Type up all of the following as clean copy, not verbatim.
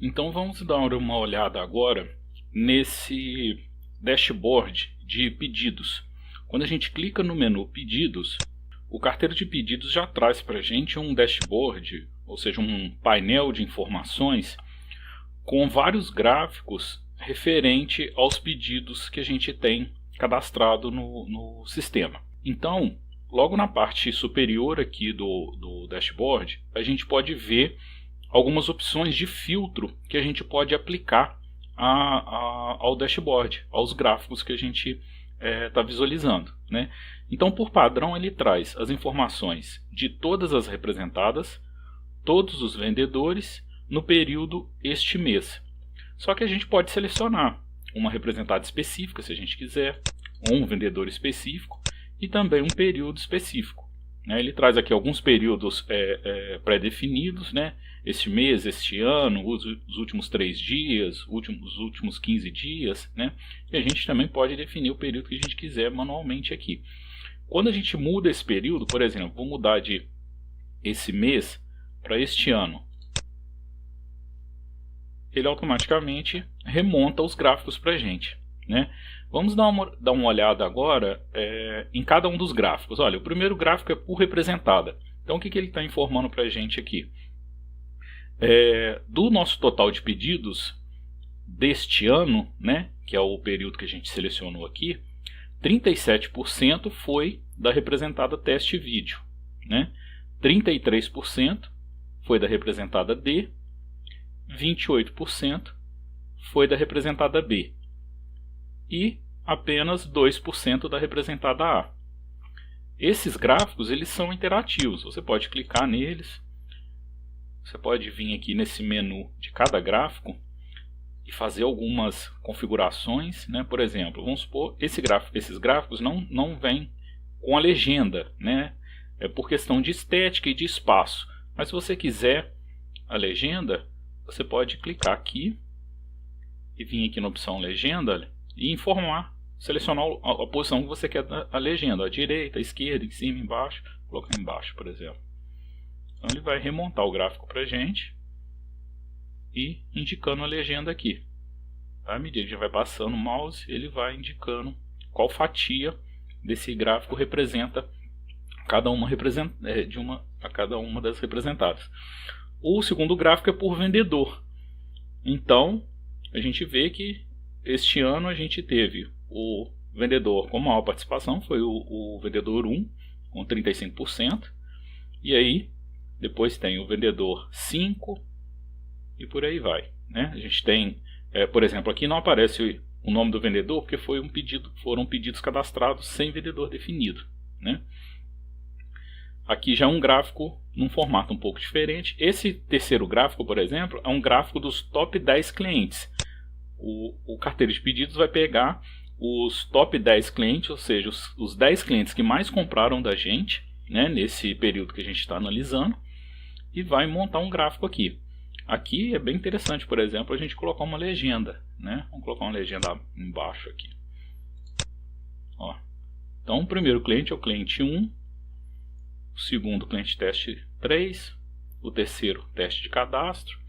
Então vamos dar uma olhada agora nesse dashboard de pedidos. Quando a gente clica no menu pedidos, o carteiro de pedidos já traz para a gente um dashboard, ou seja, um painel de informações com vários gráficos referente aos pedidos que a gente tem cadastrado no sistema. Então, logo na parte superior aqui do dashboard, a gente pode ver algumas opções de filtro que a gente pode aplicar ao dashboard, aos gráficos que a gente está visualizando, né? Então, por padrão, ele traz as informações de todas as representadas, todos os vendedores, no período este mês. Só que a gente pode selecionar uma representada específica, se a gente quiser, ou um vendedor específico, e também um período específico, né? Ele traz aqui alguns períodos pré-definidos, né? Este mês, este ano, os últimos 3 dias, os últimos 15 dias, né? E a gente também pode definir o período que a gente quiser manualmente aqui. Quando a gente muda esse período, por exemplo, vou mudar de esse mês para este ano, ele automaticamente remonta os gráficos para a gente, né? Vamos dar uma olhada agora em cada um dos gráficos. Olha, o primeiro gráfico é por representada. Então o que ele está informando para a gente aqui? Do nosso total de pedidos deste ano, né, que é o período que a gente selecionou aqui, 37% foi da representada teste vídeo, né? 33% foi da representada D, 28% foi da representada B e apenas 2% da representada A. Esses gráficos eles são interativos, você pode clicar neles, você pode vir aqui nesse menu de cada gráfico e fazer algumas configurações, né? Por exemplo, vamos supor, esses gráficos não vêm com a legenda, né? É por questão de estética e de espaço, mas se você quiser a legenda, você pode clicar aqui e vir aqui na opção legenda e informar, selecionar a posição que você quer da legenda, à direita, à esquerda, em cima, embaixo, vou colocar embaixo, por exemplo. Então ele vai remontar o gráfico para a gente e indicando a legenda aqui. À medida que vai passando o mouse, ele vai indicando qual fatia desse gráfico representa cada uma das representadas. O segundo gráfico é por vendedor. Então, a gente vê que este ano a gente teve o vendedor com maior participação, foi o vendedor 1, com 35%. E aí, depois tem o vendedor 5 e por aí vai, né? A gente tem, por exemplo, aqui não aparece o nome do vendedor porque foram pedidos cadastrados sem vendedor definido, né? Aqui já é um gráfico num formato um pouco diferente. Esse terceiro gráfico, por exemplo, é um gráfico dos top 10 clientes. O carteiro de pedidos vai pegar os top 10 clientes, ou seja, os 10 clientes que mais compraram da gente, né, nesse período que a gente está analisando, e vai montar um gráfico aqui. Aqui é bem interessante, por exemplo, a gente colocar uma legenda, né? Vamos colocar uma legenda embaixo aqui. Ó. Então o primeiro cliente é o cliente 1, o segundo cliente teste 3, o terceiro teste de cadastro,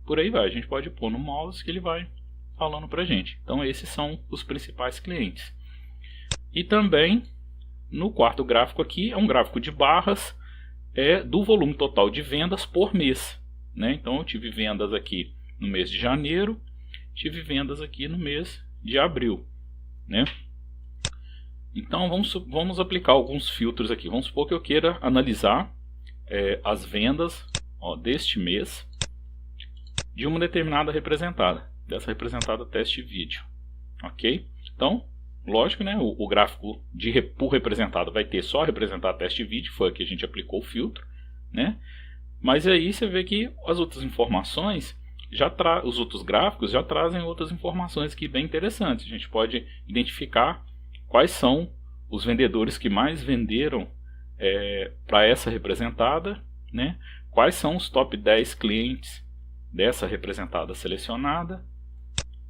por aí vai. A gente pode pôr no mouse que ele vai falando pra gente. Então esses são os principais clientes. E também no quarto gráfico aqui é um gráfico de barras do volume total de vendas por mês, né? Então eu tive vendas aqui no mês de janeiro, tive vendas aqui no mês de abril, né? Então vamos aplicar alguns filtros aqui. Vamos supor que eu queira analisar as vendas deste mês de uma determinada representada, dessa representada teste vídeo, ok? Então, lógico, né, o gráfico por representado vai ter só a representada teste vídeo, foi aqui que a gente aplicou o filtro, né? Mas aí você vê que as outras informações, os outros gráficos já trazem outras informações aqui bem interessantes. A gente pode identificar quais são os vendedores que mais venderam para essa representada, né? Quais são os top 10 clientes dessa representada selecionada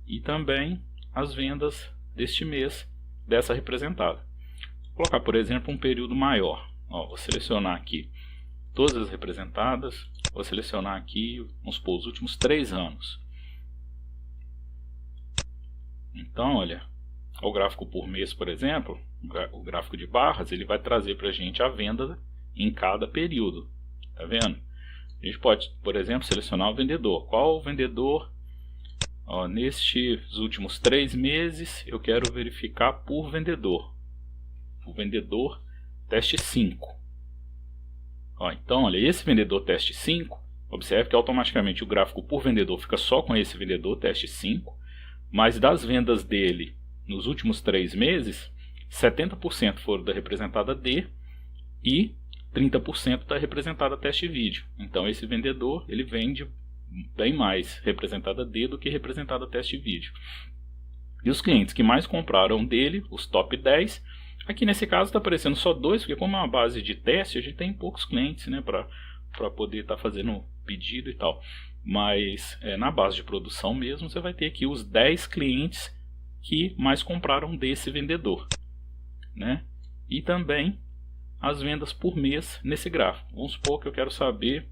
e também as vendas deste mês dessa representada. Vou colocar, por exemplo, um período maior. Vou selecionar aqui todas as representadas, vou selecionar aqui, vamos supor, os últimos 3 anos. Então, olha, o gráfico por mês, por exemplo, o gráfico de barras, ele vai trazer para a gente a venda em cada período. Tá vendo? A gente pode, por exemplo, selecionar o vendedor. Qual o vendedor? Ó, nestes últimos 3 meses eu quero verificar por vendedor. O vendedor teste 5. Ó, então, olha, esse vendedor teste 5, observe que automaticamente o gráfico por vendedor fica só com esse vendedor teste 5, mas das vendas dele nos últimos 3 meses, 70% foram da representada D e 30% da representada teste vídeo. Então esse vendedor ele vende bem mais representada D do que representada teste vídeo. E os clientes que mais compraram dele, os top 10, aqui nesse caso está aparecendo só 2, porque como é uma base de teste, a gente tem poucos clientes, né, para poder estar fazendo pedido e tal. Mas na base de produção mesmo, você vai ter aqui os 10 clientes que mais compraram desse vendedor, né? E também as vendas por mês nesse gráfico. Vamos supor que eu quero saber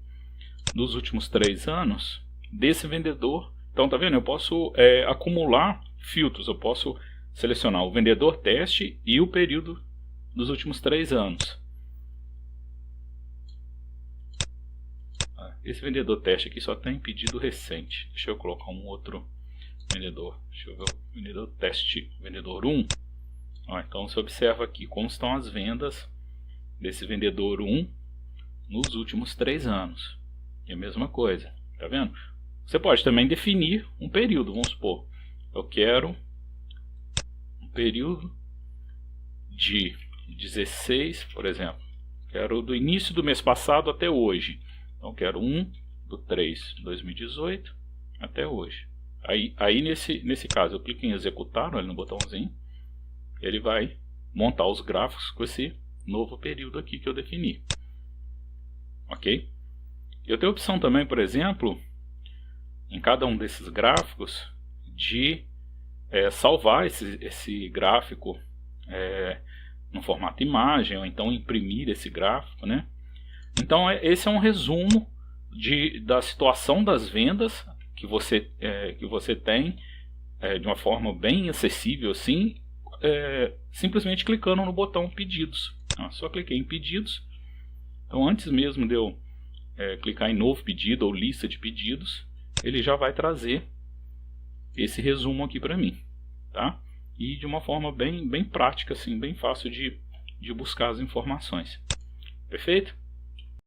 dos últimos 3 anos desse vendedor. Então, tá vendo? Eu posso acumular filtros. Eu posso selecionar o vendedor teste e o período dos últimos 3 anos. Esse vendedor teste aqui só tem pedido recente. Deixa eu colocar um outro vendedor. Deixa eu ver o vendedor teste, vendedor 1. Então você observa aqui como estão as vendas desse vendedor 1 nos últimos 3 anos. E a mesma coisa, tá vendo? Você pode também definir um período. Vamos supor, eu quero um período de 16, por exemplo. Quero do início do mês passado até hoje. Então quero 1/3/2018 até hoje. Aí nesse caso eu clico em executar, olha no botãozinho, ele vai montar os gráficos com esse novo período aqui que eu defini. Ok? Eu tenho a opção também, por exemplo, em cada um desses gráficos, de salvar esse gráfico no formato imagem, ou então imprimir esse gráfico, né? Então esse é um resumo da situação das vendas que você tem de uma forma bem acessível assim, simplesmente clicando no botão pedidos. Só cliquei em pedidos. Então antes mesmo de eu clicar em novo pedido ou lista de pedidos, ele já vai trazer esse resumo aqui para mim, tá? E de uma forma bem prática assim, bem fácil de buscar as informações. Perfeito?